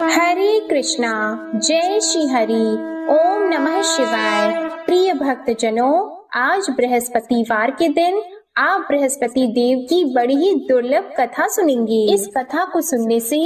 हरे कृष्णा, जय श्री हरि। ओम नमः शिवाय। प्रिय भक्तजनों, आज बृहस्पतिवार के दिन आप बृहस्पति देव की बड़ी ही दुर्लभ कथा सुनेंगे। इस कथा को सुनने से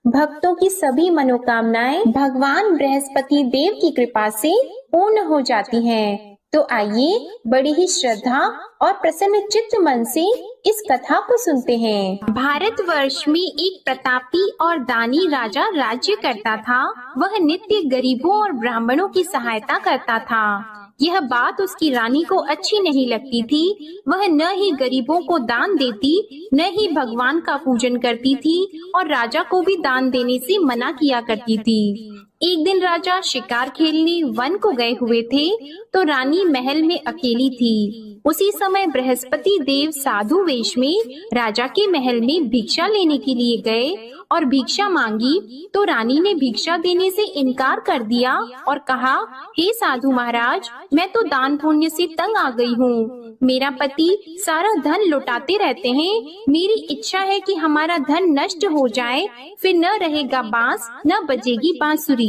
भक्तों की सभी मनोकामनाएं भगवान बृहस्पति देव की कृपा से पूर्ण हो जाती हैं। तो आइए बड़ी ही श्रद्धा और प्रसन्न चित्त मन से इस कथा को सुनते हैं। भारतवर्ष में एक प्रतापी और दानी राजा राज्य करता था। वह नित्य गरीबों और ब्राह्मणों की सहायता करता था। यह बात उसकी रानी को अच्छी नहीं लगती थी। वह न ही गरीबों को दान देती, न ही भगवान का पूजन करती थी और राजा को भी दान देने से मना किया करती थी। एक दिन राजा शिकार खेलने वन को गए हुए थे, तो रानी महल में अकेली थी। उसी समय बृहस्पति देव साधु वेश में राजा के महल में भिक्षा लेने के लिए गए और भिक्षा मांगी, तो रानी ने भिक्षा देने से इनकार कर दिया और कहा, हे साधु महाराज, मैं तो दान पुण्य से तंग आ गई हूँ। मेरा पति सारा धन लुटाते रहते हैं। मेरी इच्छा है कि हमारा धन नष्ट हो जाए, फिर न रहेगा बांस, न बजेगी बांसुरी।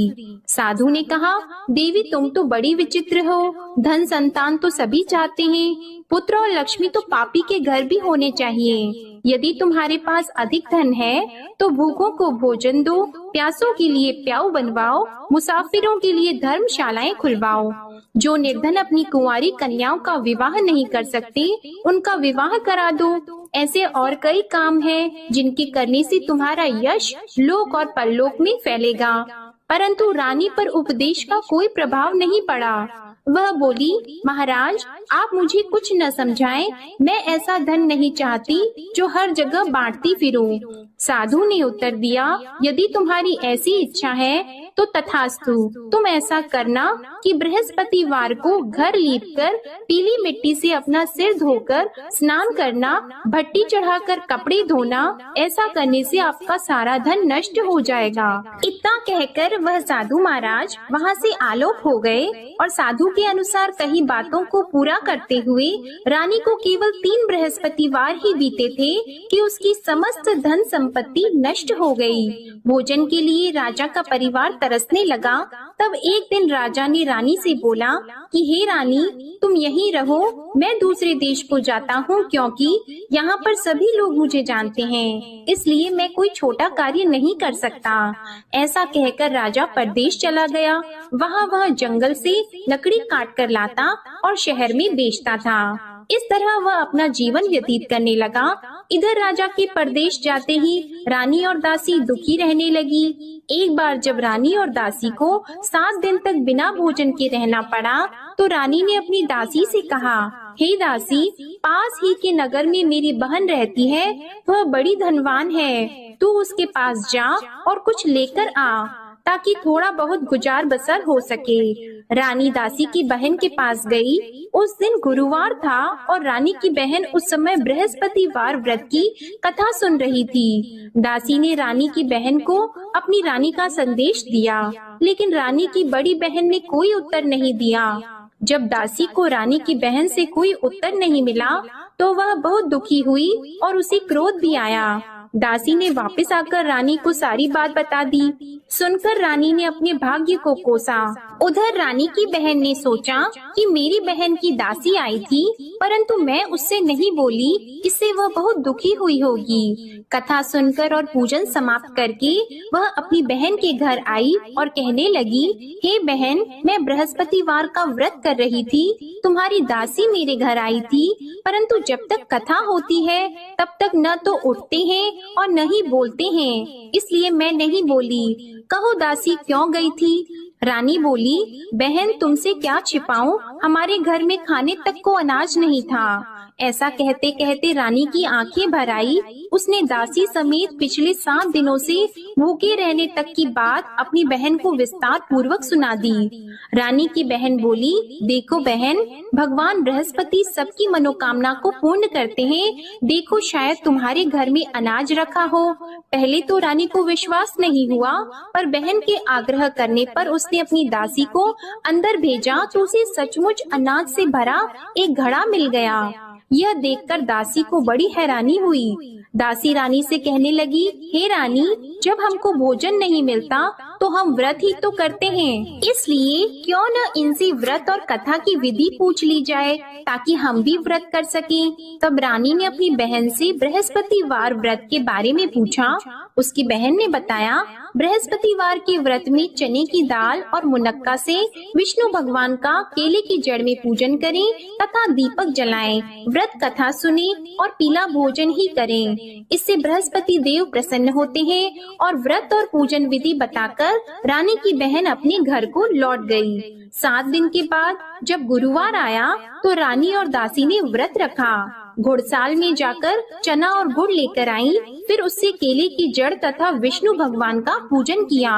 साधु ने कहा, देवी तुम तो बड़ी विचित्र हो। धन संतान तो सभी चाहते हैं, पुत्र और लक्ष्मी तो पापी के घर भी होने चाहिए। यदि तुम्हारे पास अधिक धन है तो भूखों को भोजन दो, प्यासों के लिए प्याऊ बनवाओ, मुसाफिरों के लिए धर्मशालाएं खुलवाओ। जो निर्धन अपनी कुंवारी कन्याओं का विवाह नहीं कर सकते, उनका विवाह करा दो। ऐसे और कई काम हैं जिनके करने से तुम्हारा यश लोक और परलोक में फैलेगा। परंतु रानी पर उपदेश का कोई प्रभाव नहीं पड़ा। वह बोली, महाराज आप मुझे कुछ न समझाएं, मैं ऐसा धन नहीं चाहती जो हर जगह बांटती फिरूं। साधु ने उत्तर दिया, यदि तुम्हारी ऐसी इच्छा है तो तथास्तु। तुम ऐसा करना कि बृहस्पतिवार को घर लीपकर पीली मिट्टी से अपना सिर धोकर स्नान करना, भट्टी चढ़ाकर कपड़े धोना। ऐसा करने से आपका सारा धन नष्ट हो जाएगा। इतना कहकर वह साधु महाराज वहाँ से आलोक हो गए और साधु के अनुसार कही बातों को पूरा करते हुए रानी को केवल 3 बृहस्पतिवार ही बीते थे कि उसकी समस्त धन संपत्ति नष्ट हो गई। भोजन के लिए राजा का परिवार तरसने लगा। तब एक दिन राजा ने रानी से बोला कि हे रानी, तुम यहीं रहो, मैं दूसरे देश को जाता हूँ, क्योंकि यहाँ पर सभी लोग मुझे जानते हैं, इसलिए मैं कोई छोटा कार्य नहीं कर सकता। ऐसा कहकर राजा परदेश चला गया। वहाँ वह जंगल से लकड़ी काट कर लाता और शहर में बेचता था। इस तरह वह अपना जीवन व्यतीत करने लगा। इधर राजा के परदेश जाते ही रानी और दासी दुखी रहने लगी। एक बार जब रानी और दासी को 7 दिन तक बिना भोजन के रहना पड़ा, तो रानी ने अपनी दासी से कहा, हे दासी, पास ही के नगर में मेरी बहन रहती है, वह बड़ी धनवान है। तू उसके पास जा और कुछ लेकर आ, ताकि थोड़ा बहुत गुजार बसर हो सके। रानी दासी की बहन के पास गई। उस दिन गुरुवार था और रानी की बहन उस समय बृहस्पतिवार व्रत की कथा सुन रही थी। दासी ने रानी की बहन को अपनी रानी का संदेश दिया, लेकिन रानी की बड़ी बहन ने कोई उत्तर नहीं दिया। जब दासी को रानी की बहन से कोई उत्तर नहीं मिला, तो वह बहुत दुखी हुई और उसे क्रोध भी आया। दासी ने वापस आकर रानी को सारी बात बता दी। सुनकर रानी ने अपने भाग्य को कोसा। उधर रानी की बहन ने सोचा कि मेरी बहन की दासी आई थी, परंतु मैं उससे नहीं बोली, इससे वह बहुत दुखी हुई होगी। कथा सुनकर और पूजन समाप्त करके वह अपनी बहन के घर आई और कहने लगी, हे बहन, मैं बृहस्पतिवार का व्रत कर रही थी, तुम्हारी दासी मेरे घर आई थी, परंतु जब तक कथा होती है तब तक न तो उठते हैं और न ही बोलते हैं, इसलिए मैं नहीं बोली। कहो दासी क्यों गई थी? रानी बोली, बहन तुमसे क्या छिपाऊं, हमारे घर में खाने तक को अनाज नहीं था। ऐसा कहते कहते रानी की आंखें भर आई। उसने दासी समेत पिछले 7 दिनों से भूखे रहने तक की बात अपनी बहन को विस्तार पूर्वक सुना दी। रानी की बहन बोली, देखो बहन, भगवान बृहस्पति सबकी मनोकामना को पूर्ण करते हैं। देखो शायद तुम्हारे घर में अनाज रखा हो। पहले तो रानी को विश्वास नहीं हुआ, पर बहन के आग्रह करने पर उसने अपनी दासी को अंदर भेजा तो उसे सचमुच अनाज से भरा एक घड़ा मिल गया। यह देखकर दासी को बड़ी हैरानी हुई। दासी रानी से कहने लगी, हे रानी, जब हमको भोजन नहीं मिलता तो हम व्रत ही तो करते हैं, इसलिए क्यों न इनसे व्रत और कथा की विधि पूछ ली जाए ताकि हम भी व्रत कर सकें। तब रानी ने अपनी बहन से बृहस्पतिवार व्रत के बारे में पूछा। उसकी बहन ने बताया, बृहस्पतिवार के व्रत में चने की दाल और मुनक्का से विष्णु भगवान का केले की जड़ में पूजन करें तथा दीपक जलाएं, व्रत कथा सुने और पीला भोजन ही करें। इससे बृहस्पति देव प्रसन्न होते हैं। और व्रत और पूजन विधि बताकर रानी की बहन अपने घर को लौट गई। 7 दिन के बाद जब गुरुवार आया तो रानी और दासी ने व्रत रखा। घुड़साल में जाकर चना और गुड़ लेकर आई, फिर उससे केले की जड़ तथा विष्णु भगवान का पूजन किया।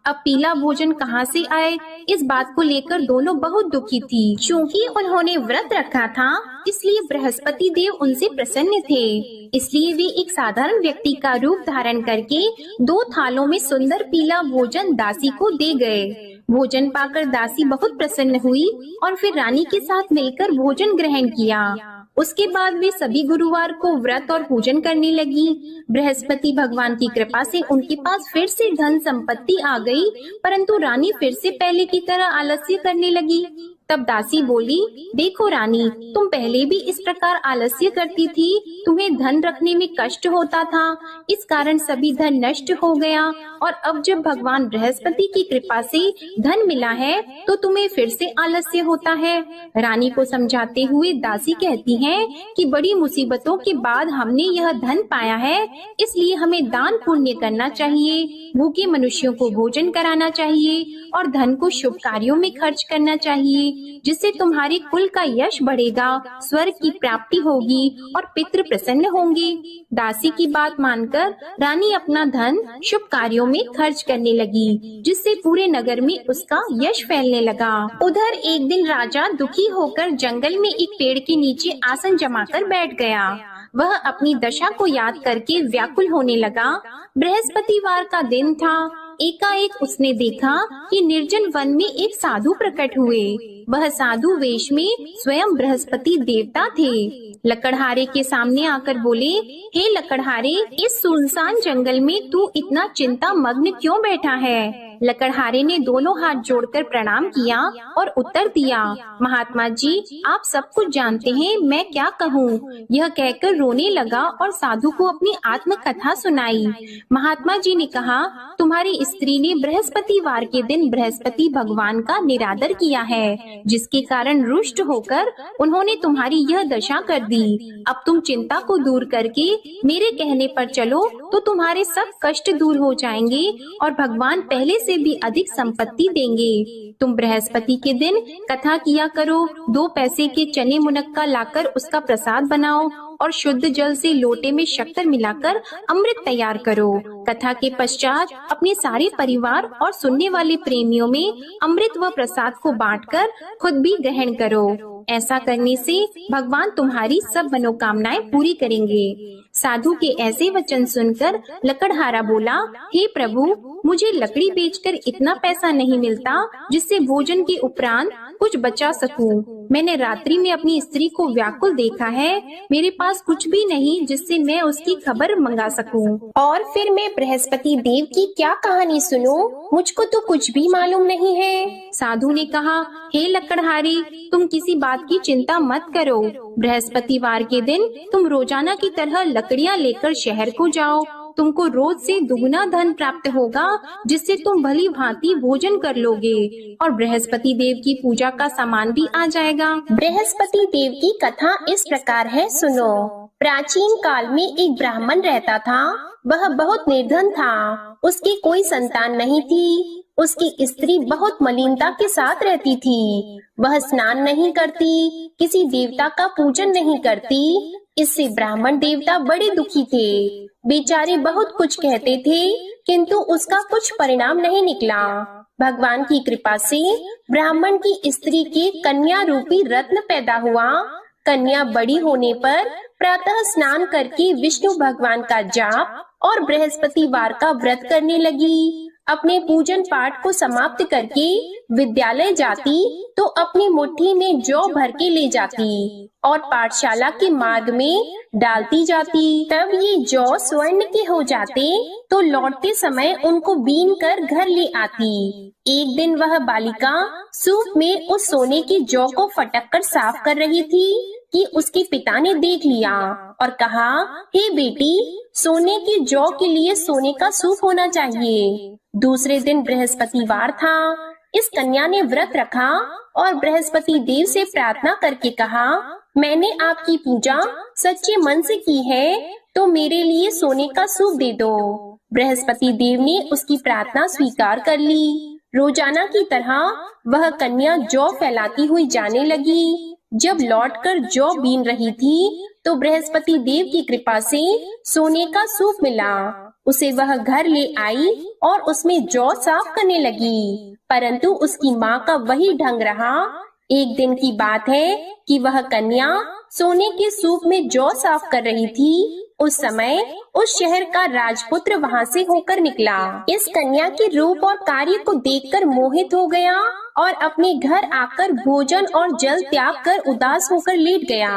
अब पीला भोजन कहाँ से आए, इस बात को लेकर दोनों बहुत दुखी थी। क्योंकि उन्होंने व्रत रखा था, इसलिए बृहस्पति देव उनसे प्रसन्न थे। इसलिए वे एक साधारण व्यक्ति का रूप धारण करके 2 थालों में सुंदर पीला भोजन दासी को दे गए। भोजन पाकर दासी बहुत प्रसन्न हुई और फिर रानी के साथ मिलकर भोजन ग्रहण किया। उसके बाद वे सभी गुरुवार को व्रत और पूजन करने लगी। बृहस्पति भगवान की कृपा से उनके पास फिर से धन संपत्ति आ गई, परंतु रानी फिर से पहले की तरह आलस्य करने लगी। तब दासी बोली, देखो रानी, तुम पहले भी इस प्रकार आलस्य करती थी, तुम्हें धन रखने में कष्ट होता था, इस कारण सभी धन नष्ट हो गया, और अब जब भगवान बृहस्पति की कृपा से धन मिला है तो तुम्हें फिर से आलस्य होता है। रानी को समझाते हुए दासी कहती है कि बड़ी मुसीबतों के बाद हमने यह धन पाया है, इसलिए हमें दान पुण्य करना चाहिए, भूखे मनुष्यों को भोजन कराना चाहिए और धन को शुभ कार्यों में खर्च करना चाहिए, जिससे तुम्हारे कुल का यश बढ़ेगा, स्वर्ग की प्राप्ति होगी और पितृ प्रसन्न होंगे। दासी की बात मानकर रानी अपना धन शुभ कार्यों में खर्च करने लगी, जिससे पूरे नगर में उसका यश फैलने लगा। उधर एक दिन राजा दुखी होकर जंगल में एक पेड़ के नीचे आसन जमाकर बैठ गया। वह अपनी दशा को याद करके व्याकुल होने लगा। बृहस्पतिवार का दिन था। एकाएक उसने देखा कि निर्जन वन में एक साधु प्रकट हुए। वह साधु वेश में स्वयं बृहस्पति देवता थे। लकड़हारे के सामने आकर बोले, हे लकड़हारे, इस सुनसान जंगल में तू इतना चिंता मग्न क्यों बैठा है? लकड़हारे ने दोनों हाथ जोड़कर प्रणाम किया और उत्तर दिया, महात्मा जी, आप सब कुछ जानते हैं, मैं क्या कहूँ। यह कहकर रोने लगा और साधु को अपनी आत्म कथा सुनाई। महात्मा जी ने कहा, तुम्हारी स्त्री ने बृहस्पतिवार के दिन बृहस्पति भगवान का निरादर किया है, जिसके कारण रुष्ट होकर उन्होंने तुम्हारी यह दशा कर दी। अब तुम चिंता को दूर करके मेरे कहने पर चलो तो तुम्हारे सब कष्ट दूर हो जाएंगे और भगवान पहले से भी अधिक संपत्ति देंगे। तुम बृहस्पति के दिन कथा किया करो, 2 पैसे के चने मुनक्का लाकर उसका प्रसाद बनाओ और शुद्ध जल से लोटे में शक्कर मिलाकर अमृत तैयार करो। कथा के पश्चात अपने सारे परिवार और सुनने वाले प्रेमियों में अमृत व प्रसाद को बांटकर खुद भी ग्रहण करो। ऐसा करने से भगवान तुम्हारी सब मनोकामनाएं पूरी करेंगे। साधु के ऐसे वचन सुनकर लकड़हारा बोला, हे प्रभु, मुझे लकड़ी बेचकर इतना पैसा नहीं मिलता जिससे भोजन के उपरांत कुछ बचा सकूं। मैंने रात्रि में अपनी स्त्री को व्याकुल देखा है, मेरे पास कुछ भी नहीं जिससे मैं उसकी खबर मंगा सकूं। और फिर मैं बृहस्पति देव की क्या कहानी सुनूं? मुझको तो कुछ भी मालूम नहीं है। साधु ने कहा, हे लकड़हारी, तुम किसी बात की चिंता मत करो। बृहस्पतिवार के दिन तुम रोजाना की तरह लकड़ियाँ लेकर शहर को जाओ। तुमको रोज से दुगना धन प्राप्त होगा, जिससे तुम भली भांति भोजन कर लोगे और बृहस्पति देव की पूजा का सामान भी आ जाएगा। बृहस्पति देव की कथा इस प्रकार है, सुनो। प्राचीन काल में एक ब्राह्मण रहता था। वह बहुत निर्धन था। उसकी कोई संतान नहीं थी। उसकी स्त्री बहुत मलिनता के साथ रहती थी। वह स्नान नहीं करती, किसी देवता का पूजन नहीं करती। इससे ब्राह्मण देवता बड़े दुखी थे। बेचारे बहुत कुछ कहते थे, किंतु उसका कुछ परिणाम नहीं निकला। भगवान की कृपा से ब्राह्मण की स्त्री के कन्या रूपी रत्न पैदा हुआ। कन्या बड़ी होने पर प्रातः स्नान करके विष्णु भगवान का जाप और बृहस्पतिवार का व्रत करने लगी। अपने पूजन पाठ को समाप्त करके विद्यालय जाती तो अपनी मुट्ठी में जौ भर के ले जाती और पाठशाला के मार्ग में डालती जाती। तब ये जौ स्वर्ण के हो जाते तो लौटते समय उनको बीन कर घर ले आती। एक दिन वह बालिका सूप में उस सोने के जौ को फटक कर साफ कर रही थी कि उसके पिता ने देख लिया और कहा, हे बेटी, सोने के जौ के लिए सोने का सूप होना चाहिए। दूसरे दिन बृहस्पतिवार था। इस कन्या ने व्रत रखा और बृहस्पति देव से प्रार्थना करके कहा, मैंने आपकी पूजा सच्चे मन से की है तो मेरे लिए सोने का सूप दे दो। बृहस्पति देव ने उसकी प्रार्थना स्वीकार कर ली। रोजाना की तरह वह कन्या जौ फैलाती हुई जाने लगी। जब लौटकर जौ बीन रही थी तो बृहस्पति देव की कृपा से सोने का सूप मिला। उसे वह घर ले आई और उसमें जौ साफ करने लगी, परंतु उसकी माँ का वही ढंग रहा। एक दिन की बात है कि वह कन्या सोने के सूप में जौ साफ कर रही थी। उस समय उस शहर का राजपुत्र वहाँ से होकर निकला। इस कन्या के रूप और कार्य को देखकर मोहित हो गया और अपने घर आकर भोजन और जल त्याग कर उदास होकर लेट गया।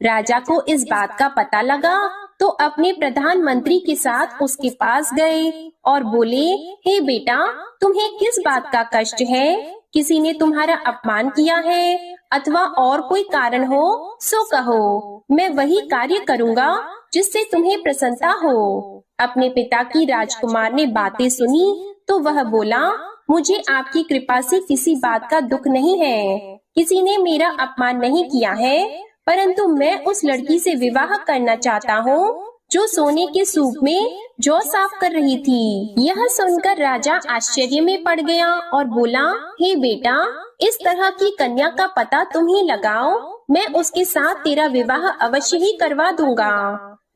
राजा को इस बात का पता लगा तो अपने प्रधानमंत्री के साथ उसके पास गए और बोले, हे बेटा, तुम्हें किस बात का कष्ट है? किसी ने तुम्हारा अपमान किया है अथवा और कोई कारण हो सो कहो, मैं वही कार्य करूँगा जिससे तुम्हें प्रसन्नता हो। अपने पिता की राजकुमार ने बातें सुनी तो वह बोला, मुझे आपकी कृपा से किसी बात का दुख नहीं है। किसी ने मेरा अपमान नहीं किया है, परंतु मैं उस लड़की से विवाह करना चाहता हूँ जो सोने के सूप में जौ साफ कर रही थी। यह सुनकर राजा आश्चर्य में पड़ गया और बोला, हे बेटा, इस तरह की कन्या का पता तुम ही लगाओ, मैं उसके साथ तेरा विवाह अवश्य ही करवा दूंगा।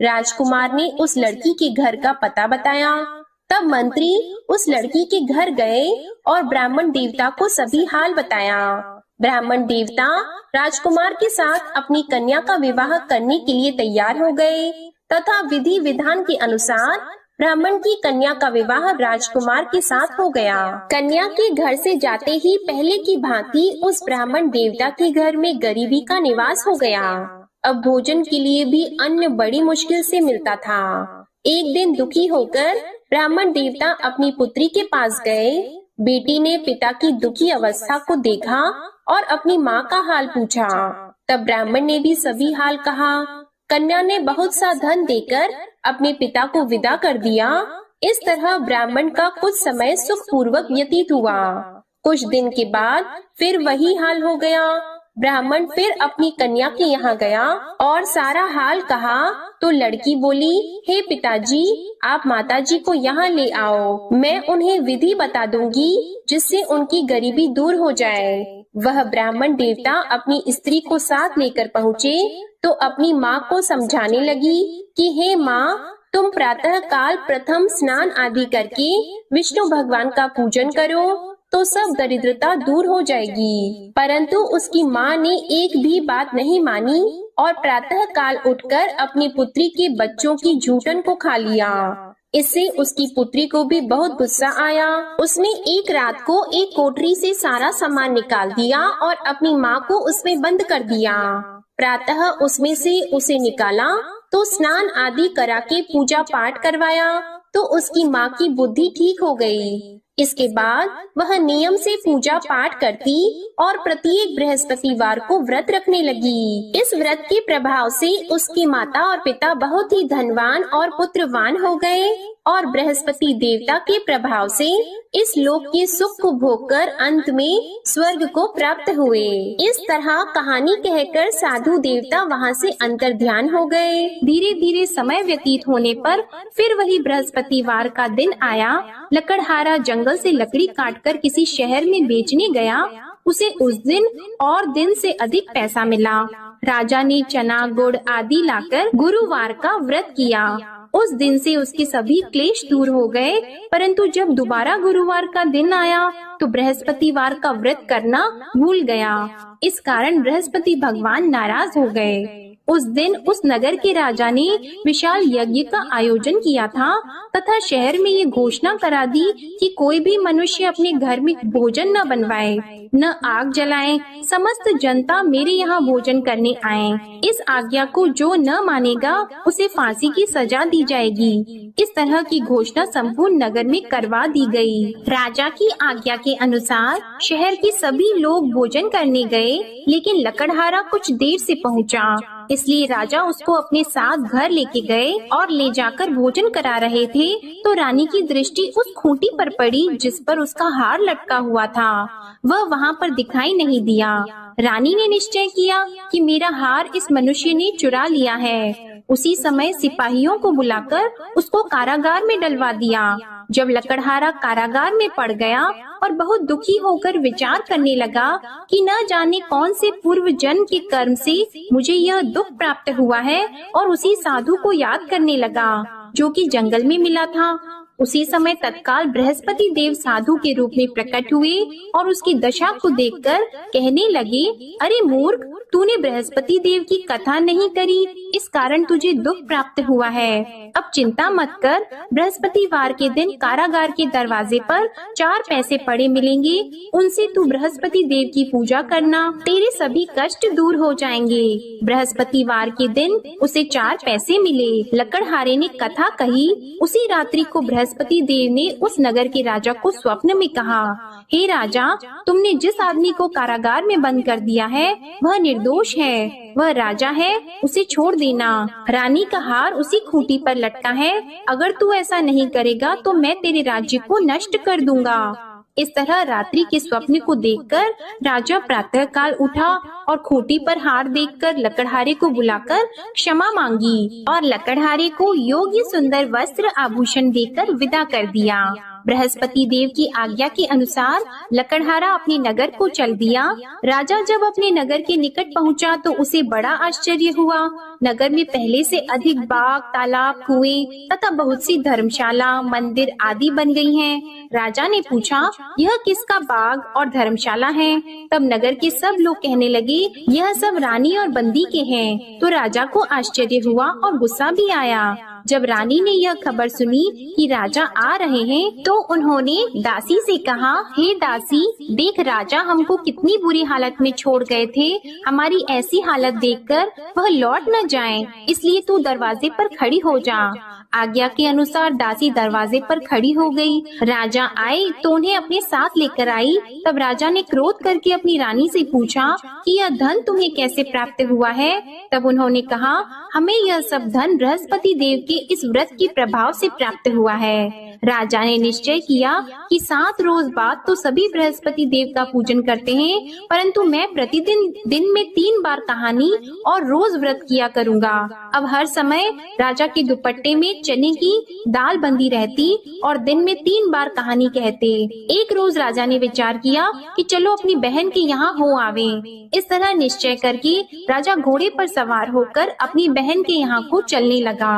राजकुमार ने उस लड़की के घर का पता बताया। तब मंत्री उस लड़की के घर गए और ब्राह्मण देवता को सभी हाल बताया। ब्राह्मण देवता राजकुमार के साथ अपनी कन्या का विवाह करने के लिए तैयार हो गए तथा विधि विधान के अनुसार ब्राह्मण की कन्या का विवाह राजकुमार के साथ हो गया। कन्या के घर से जाते ही पहले की भांति उस ब्राह्मण देवता के घर में गरीबी का निवास हो गया। अब भोजन के लिए भी अन्न बड़ी मुश्किल से मिलता था। एक दिन दुखी होकर ब्राह्मण देवता अपनी पुत्री के पास गए। बेटी ने पिता की दुखी अवस्था को देखा और अपनी माँ का हाल पूछा। तब ब्राह्मण ने भी सभी हाल कहा। कन्या ने बहुत सा धन देकर अपने पिता को विदा कर दिया। इस तरह ब्राह्मण का कुछ समय सुख पूर्वक व्यतीत हुआ। कुछ दिन के बाद फिर वही हाल हो गया। ब्राह्मण फिर अपनी कन्या के यहाँ गया और सारा हाल कहा तो लड़की बोली, हे पिताजी, आप माताजी को यहाँ ले आओ, मैं उन्हें विधि बता दूंगी जिससे उनकी गरीबी दूर हो जाए। वह ब्राह्मण देवता अपनी स्त्री को साथ लेकर पहुँचे तो अपनी माँ को समझाने लगी कि हे माँ, तुम प्रातः काल प्रथम स्नान आदि करके विष्णु भगवान का पूजन करो तो सब दरिद्रता दूर हो जाएगी। परंतु उसकी माँ ने एक भी बात नहीं मानी और प्रातः काल उठकर अपनी पुत्री के बच्चों की जूठन को खा लिया। इससे उसकी पुत्री को भी बहुत गुस्सा आया। उसने एक रात को एक कोठरी से सारा सामान निकाल दिया और अपनी माँ को उसमें बंद कर दिया। प्रातः उसमें से उसे निकाला तो स्नान आदि करा के पूजा पाठ करवाया तो उसकी माँ की बुद्धि ठीक हो गई। इसके बाद वह नियम से पूजा पाठ करती और प्रत्येक बृहस्पतिवार को व्रत रखने लगी। इस व्रत के प्रभाव से उसकी माता और पिता बहुत ही धनवान और पुत्रवान हो गए और बृहस्पति देवता के प्रभाव से इस लोक के सुख को भोगकर अंत में स्वर्ग को प्राप्त हुए। इस तरह कहानी कहकर साधु देवता वहाँ से अंतर्ध्यान हो गए। धीरे धीरे समय व्यतीत होने पर फिर वही बृहस्पतिवार का दिन आया। लकड़हारा जंगल से लकड़ी काटकर किसी शहर में बेचने गया। उसे उस दिन और दिन से अधिक पैसा मिला। राजा ने चना गुड़ आदि लाकर गुरुवार का व्रत किया। उस दिन से उसके सभी क्लेश दूर हो गए। परंतु जब दोबारा गुरुवार का दिन आया तो बृहस्पतिवार का व्रत करना भूल गया। इस कारण बृहस्पति भगवान नाराज हो गए। उस दिन उस नगर के राजा ने विशाल यज्ञ का आयोजन किया था तथा शहर में ये घोषणा करा दी कि कोई भी मनुष्य अपने घर में भोजन न बनवाए, न आग जलाए। समस्त जनता मेरे यहाँ भोजन करने आए। इस आज्ञा को जो न मानेगा उसे फांसी की सजा दी जाएगी। इस तरह की घोषणा संपूर्ण नगर में करवा दी गई। राजा की आज्ञा के अनुसार शहर के सभी लोग भोजन करने गए, लेकिन लकड़हारा कुछ देर से पहुंचा, इसलिए राजा उसको अपने साथ घर लेके गए और ले जाकर भोजन करा रहे थे तो रानी की दृष्टि उस खूंटी पर पड़ी जिस पर उसका हार लटका हुआ था। वह वहाँ पर दिखाई नहीं दिया। रानी ने निश्चय किया कि मेरा हार इस मनुष्य ने चुरा लिया है। उसी समय सिपाहियों को बुलाकर उसको कारागार में डलवा दिया। जब लकड़हारा कारागार में पड़ गया और बहुत दुखी होकर विचार करने लगा कि न जाने कौन से पूर्व जन्म के कर्म से मुझे यह दुख प्राप्त हुआ है, और उसी साधु को याद करने लगा जो कि जंगल में मिला था। उसी समय तत्काल बृहस्पति देव साधु के रूप में प्रकट हुए और उसकी दशा को देखकर कहने लगे, अरे मूर्ख, तूने बृहस्पति देव की कथा नहीं करी, इस कारण तुझे दुख प्राप्त हुआ है। अब चिंता मत कर, बृहस्पतिवार के दिन कारागार के दरवाजे पर 4 पैसे पड़े मिलेंगे, उनसे तू बृहस्पति देव की पूजा करना, तेरे सभी कष्ट दूर हो जाएंगे। बृहस्पतिवार के दिन उसे 4 पैसे मिले। लकड़हारे ने कथा कही। उसी रात्रि को बृहस्पति देव ने उस नगर के राजा को स्वप्न में कहा, हे राजा, तुमने जिस आदमी को कारागार में बंद कर दिया है वह निर्दोष है, वह राजा है, उसे छोड़ देना। रानी का हार उसी खूंटी पर लटका है, अगर तू ऐसा नहीं करेगा तो मैं तेरे राज्य को नष्ट कर दूंगा। इस तरह रात्रि के स्वप्न को देखकर राजा प्रातः काल उठा और खूंटी पर हार देखकर लकड़हारे को बुलाकर क्षमा मांगी और लकड़हारे को योग्य सुंदर वस्त्र आभूषण देकर विदा कर दिया। बृहस्पति देव की आज्ञा के अनुसार लकड़हारा अपने नगर को चल दिया। राजा जब अपने नगर के निकट पहुंचा तो उसे बड़ा आश्चर्य हुआ। नगर में पहले से अधिक बाग, तालाब, कुएं तथा बहुत सी धर्मशाला, मंदिर आदि बन गई हैं। राजा ने पूछा, यह किसका बाग और धर्मशाला है? तब नगर के सब लोग कहने लगे, यह सब रानी और बंदी के हैं। तो राजा को आश्चर्य हुआ और गुस्सा भी आया। जब रानी ने यह खबर सुनी कि राजा आ रहे हैं तो उन्होंने दासी से कहा, हे दासी, देख राजा हमको कितनी बुरी हालत में छोड़ गए थे, हमारी ऐसी हालत देखकर वह लौट न जाएं, इसलिए तू दरवाजे पर खड़ी हो जा। आज्ञा के अनुसार दासी दरवाजे पर खड़ी हो गई। राजा आए तो उन्हें अपने साथ लेकर आई। तब राजा ने क्रोध करके अपनी रानी से पूछा कि यह धन तुम्हें कैसे प्राप्त हुआ है? तब उन्होंने कहा, हमें यह सब धन बृहस्पति देव के इस व्रत के प्रभाव से प्राप्त हुआ है। राजा ने निश्चय किया कि 7 रोज बाद तो सभी बृहस्पति देव का पूजन करते हैं, परंतु मैं प्रतिदिन दिन में 3 बार कहानी और रोज व्रत किया करूँगा। अब हर समय राजा के दुपट्टे में चने की दाल बंदी रहती और दिन में 3 बार कहानी कहते। एक रोज राजा ने विचार किया कि चलो अपनी बहन के यहाँ हो आवे। इस तरह निश्चय करके राजा घोड़े पर सवार होकर अपनी बहन के यहाँ को चलने लगा।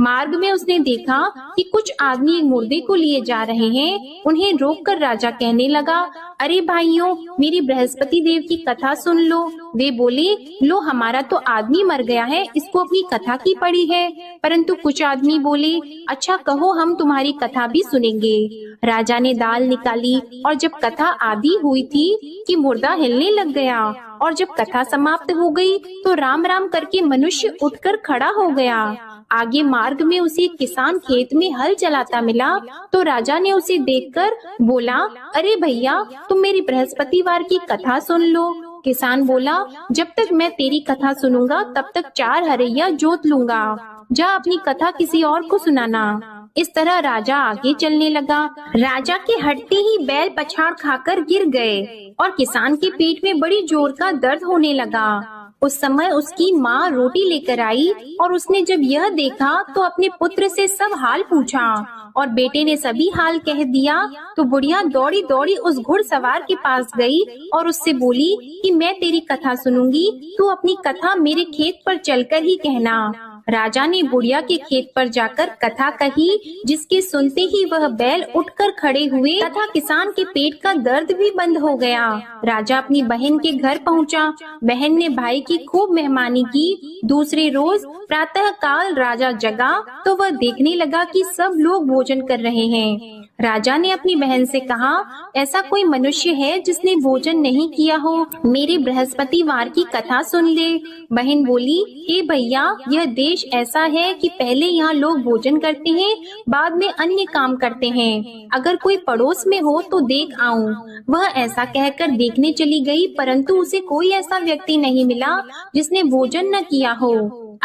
मार्ग में उसने देखा कि कुछ आदमी एक मुर्दे को लिए जा रहे हैं। उन्हें रोककर राजा कहने लगा, अरे भाइयों, मेरी बृहस्पति देव की कथा सुन लो। वे बोले, लो हमारा तो आदमी मर गया है, इसको अपनी कथा की पड़ी है। परंतु कुछ आदमी बोले, अच्छा कहो, हम तुम्हारी कथा भी सुनेंगे। राजा ने दाल निकाली और जब कथा आधी हुई थी कि मुर्दा हिलने लग गया, और जब कथा समाप्त हो गई तो राम राम करके मनुष्य उठकर खड़ा हो गया। आगे मार्ग में उसे एक किसान खेत में हल चलाता मिला तो राजा ने उसे देखकर बोला, अरे भैया, तुम मेरी बृहस्पतिवार की कथा सुन लो। किसान बोला, जब तक मैं तेरी कथा सुनूंगा तब तक 4 हरैया जोत लूंगा, जा अपनी कथा किसी और को सुनाना। इस तरह राजा आगे चलने लगा। राजा के हटते ही बैल पछाड़ खाकर गिर गए और किसान के पेट में बड़ी जोर का दर्द होने लगा। उस समय उसकी माँ रोटी लेकर आई और उसने जब यह देखा तो अपने पुत्र से सब हाल पूछा और बेटे ने सभी हाल कह दिया। तो बुढ़िया दौड़ी दौड़ी उस घुड़सवार के पास गई और उससे बोली कि मैं तेरी कथा सुनूंगी, तू अपनी कथा मेरे खेत पर चलकर ही कहना। राजा ने बुढ़िया के खेत पर जाकर कथा कही, जिसके सुनते ही वह बैल उठकर खड़े हुए तथा किसान के पेट का दर्द भी बंद हो गया। राजा अपनी बहन के घर पहुंचा। बहन ने भाई की खूब मेहमानी की। दूसरे रोज प्रातः काल राजा जगा तो वह देखने लगा कि सब लोग भोजन कर रहे हैं। राजा ने अपनी बहन से कहा, ऐसा कोई मनुष्य है जिसने भोजन नहीं किया हो? मेरे बृहस्पतिवार की कथा सुन ले। बहन बोली, हे भैया, यह देश ऐसा है कि पहले यहाँ लोग भोजन करते हैं, बाद में अन्य काम करते हैं। अगर कोई पड़ोस में हो तो देख आऊं। वह ऐसा कहकर देखने चली गई, परंतु उसे कोई ऐसा व्यक्ति नहीं मिला जिसने भोजन न किया हो।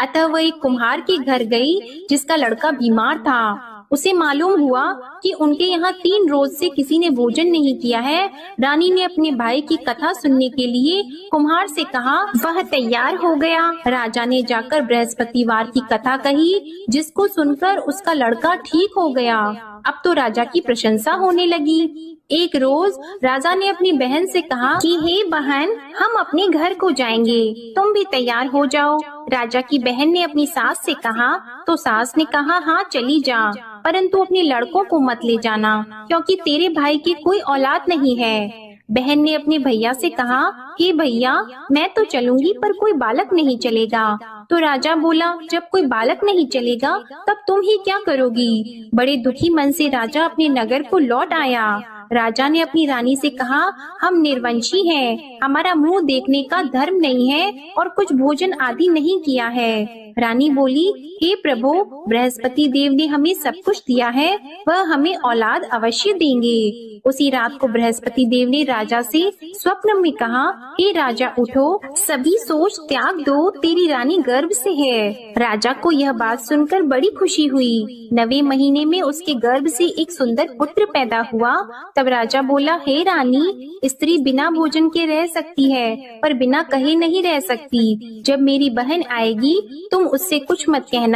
अतः वह एक कुम्हार के घर गई जिसका लड़का बीमार था। उसे मालूम हुआ कि उनके यहाँ 3 रोज से किसी ने भोजन नहीं किया है। रानी ने अपने भाई की कथा सुनने के लिए कुम्हार से कहा। वह तैयार हो गया। राजा ने जाकर बृहस्पतिवार की कथा कही, जिसको सुनकर उसका लड़का ठीक हो गया। अब तो राजा की प्रशंसा होने लगी। एक रोज राजा ने अपनी बहन से कहा कि हे बहन, हम अपने घर को जाएंगे, तुम भी तैयार हो जाओ। राजा की बहन ने अपनी सास से कहा तो सास ने कहा, हाँ चली जा, परंतु अपने लड़कों को मत ले जाना, क्योंकि तेरे भाई की कोई औलाद नहीं है। बहन ने अपने भैया से कहा, हे भैया, मैं तो चलूंगी पर कोई बालक नहीं चलेगा। तो राजा बोला, जब कोई बालक नहीं चलेगा तब तुम ही क्या करोगी? बड़े दुखी मन से राजा अपने नगर को लौट आया। राजा ने अपनी रानी से कहा, हम निर्वंशी हैं, हमारा मुंह देखने का धर्म नहीं है और कुछ भोजन आदि नहीं किया है। रानी बोली, हे प्रभु, बृहस्पति देव ने हमें सब कुछ दिया है, वह हमें औलाद अवश्य देंगे। उसी रात को बृहस्पति देव ने राजा से स्वप्न में कहा, हे राजा उठो, सभी सोच त्याग दो, तेरी रानी गर्भ से है। राजा को यह बात सुनकर बड़ी खुशी हुई। 9वें महीने में उसके गर्भ से एक सुंदर पुत्र पैदा हुआ। तब राजा बोला, हे रानी, स्त्री बिना भोजन के रह सकती है, पर बिना कहे नहीं रह सकती। जब मेरी बहन आएगी तुम उससे कुछ मत कहना।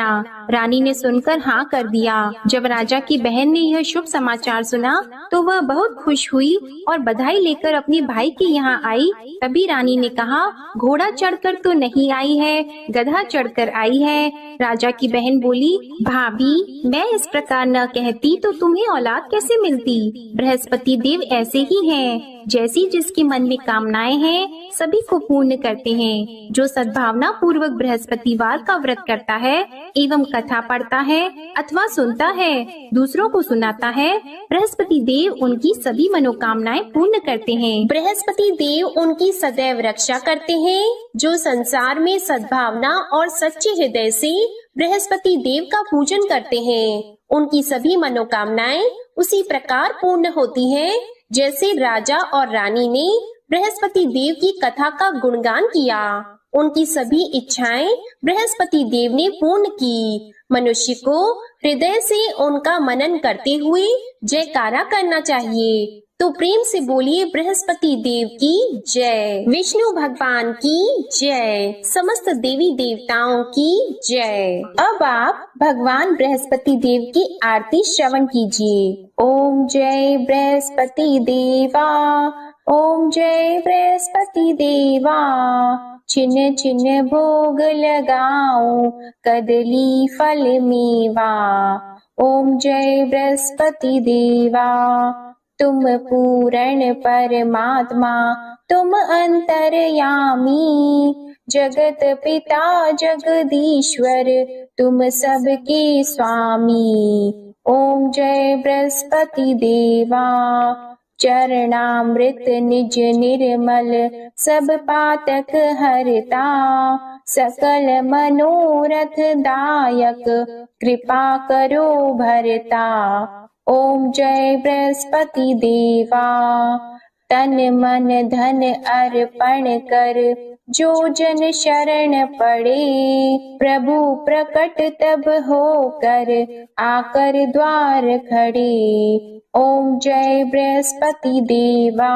रानी ने सुनकर हाँ कर दिया। जब राजा की बहन ने यह शुभ समाचार सुना तो वह बहुत खुश हुई और बधाई लेकर अपने भाई के यहाँ आई। तभी रानी ने कहा, घोड़ा चढ़कर तो नहीं आई है, गधा चढ़कर आई है। राजा की बहन बोली, भाभी, मैं इस प्रकार न कहती तो तुम्हें औलाद कैसे मिलती? बृहस्पति देव ऐसे ही हैं, जैसी जिसके मन में कामनाएं हैं सभी को पूर्ण करते हैं। जो सद्भावना पूर्वक बृहस्पतिवार का व्रत करता है एवं कथा पढ़ता है अथवा सुनता है, दूसरों को सुनाता है, बृहस्पति देव उनकी सभी मनोकामनाएं पूर्ण करते हैं। बृहस्पति देव उनकी सदैव रक्षा करते हैं। जो संसार में सद्भावना और सच्चे हृदय से बृहस्पति देव का पूजन करते हैं, उनकी सभी मनोकामनाएं उसी प्रकार पूर्ण होती हैं, जैसे राजा और रानी ने बृहस्पति देव की कथा का गुणगान किया। उनकी सभी इच्छाएं बृहस्पति देव ने पूर्ण की। मनुष्य को हृदय से उनका मनन करते हुए जयकारा करना चाहिए। तो प्रेम से बोलिए, बृहस्पति देव की जय, विष्णु भगवान की जय, समस्त देवी देवताओं की जय। अब आप भगवान बृहस्पति देव की आरती श्रवण कीजिए। ओम जय बृहस्पति देवा, ओम जय बृहस्पति देवा, छिन्न छिन्न भोग लगाऊं कदली फल मेवा। ओम जय बृहस्पति देवा, तुम पूर्ण परमात्मा, तुम अंतर्यामी, जगत पिता जगदीश्वर, तुम सबके स्वामी। ओम जय बृहस्पति देवा, चरणामृत निज निर्मल, सब पातक हरता, सकल मनोरथ दायक, कृपा करो भरता। ओम जय बृहस्पति देवा, तन मन धन अर्पण कर, जो जन शरण पड़े, प्रभु प्रकट तब होकर, आकर द्वार खड़े। ओम जय बृहस्पति देवा,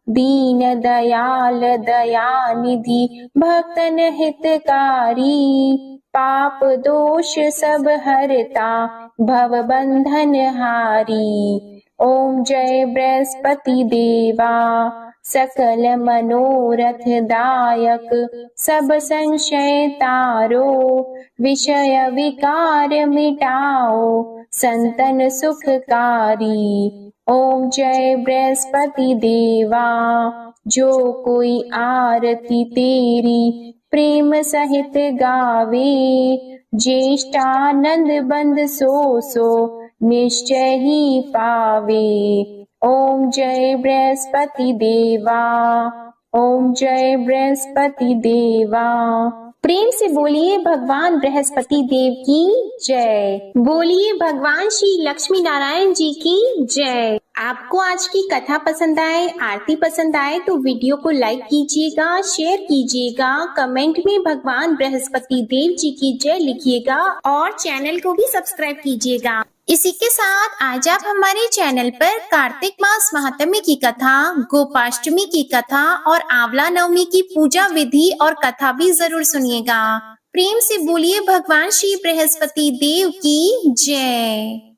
दीन दयाल दयानिधि, भक्तन हितकारी, पाप दोष सब हरता, भव बंधन हारी। ओम जय बृहस्पति देवा, सकल मनोरथ दायक सब संशय तारो, विषय विकार मिटाओ संतन सुखकारी। ओम जय बृहस्पति देवा, जो कोई आरती तेरी प्रेम सहित गावे, ज्येष्ठानंद बंद सो निश्चय ही पावे। ओम जय बृहस्पति देवा, ओम जय बृहस्पति देवा। प्रेम से बोलिए भगवान बृहस्पति देव की जय। बोलिए भगवान श्री लक्ष्मी नारायण जी की जय। आपको आज की कथा पसंद आए, आरती पसंद आए तो वीडियो को लाइक कीजिएगा, शेयर कीजिएगा, कमेंट में भगवान बृहस्पति देव जी की जय लिखिएगा और चैनल को भी सब्सक्राइब कीजिएगा। इसी के साथ आज आप हमारे चैनल पर कार्तिक मास महात्म्य की कथा, गोपाष्टमी की कथा और आंवला नवमी की पूजा विधि और कथा भी जरूर सुनिएगा। प्रेम से बोलिए भगवान श्री बृहस्पति देव की जय।